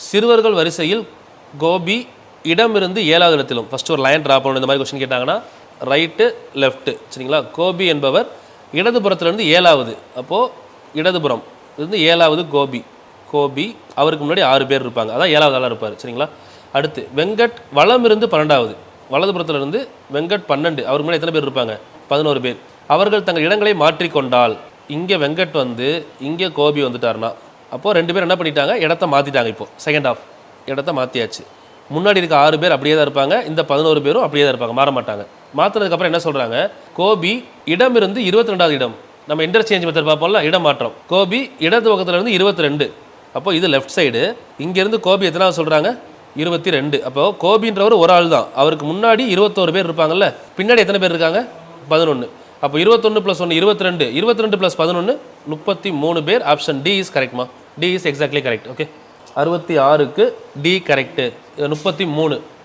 சிறுவர்கள் வரிசையில் கோபி இடமிருந்து 7வது இடத்திலும். ஃபஸ்ட்டு ஒரு லைன் ட்ரா பண்ணணும். இந்த மாதிரி கொஸ்டின் கேட்டாங்கன்னா ரைட்டு லெஃப்ட்டு சரிங்களா. கோபி என்பவர் இடதுபுறத்துலேருந்து 7வது, அப்போது இடதுபுறம் இருந்து 7வது கோபி. கோபி அவருக்கு முன்னாடி 6 பேர் இருப்பாங்க, அதான் 7வது ஆளாக இருப்பார் சரிங்களா. அடுத்து வெங்கட் வலம் இருந்து 12வது, வலதுபுறத்துலேருந்து வெங்கட் 12, அவருக்கு முன்னாடி எத்தனை பேர் இருப்பாங்க? 11 பேர். அவர்கள் தங்கள் இடங்களை மாற்றிக்கொண்டால் இங்கே வெங்கட் வந்து இங்கே கோபி வந்துட்டார்னா அப்போது 2 பேர் என்ன பண்ணிட்டாங்க? இடத்த மாற்றிட்டாங்க. இப்போது செகண்ட் ஆஃப் இடத்த மாற்றியாச்சு. முன்னாடி இருக்க 6 பேர் அப்படியே தான் இருப்பாங்க, இந்த 11 பேரும் அப்படியே தான் இருப்பாங்க, மாற மாட்டாங்க. மாற்றினதுக்கப்புறம் என்ன சொல்கிறாங்க? கோபி இடமிருந்து 22வது இடம். நம்ம இன்டர்சேஞ்ச் மெத்தட் பார்ப்போம்ல, இடம் மாற்றம். கோபி இடது பக்கத்துலேருந்து 22, அப்போது இது லெஃப்ட் சைடு. இங்கேருந்து கோபி எத்தனாவது சொல்கிறாங்க? 22. அப்போது கோபின்றவர் ஒரு ஆள் தான், அவருக்கு முன்னாடி 21 பேர் இருப்பாங்கல்ல, பின்னாடி எத்தனை பேர் இருக்காங்க? 11. அப்போ 21 + 1 22, 22 + 11 33 பேர். ஆப்ஷன் டி இஸ் கரெக்ட்மா. D is exactly correct. Okay, 66க்கு டி கரெக்டு. 33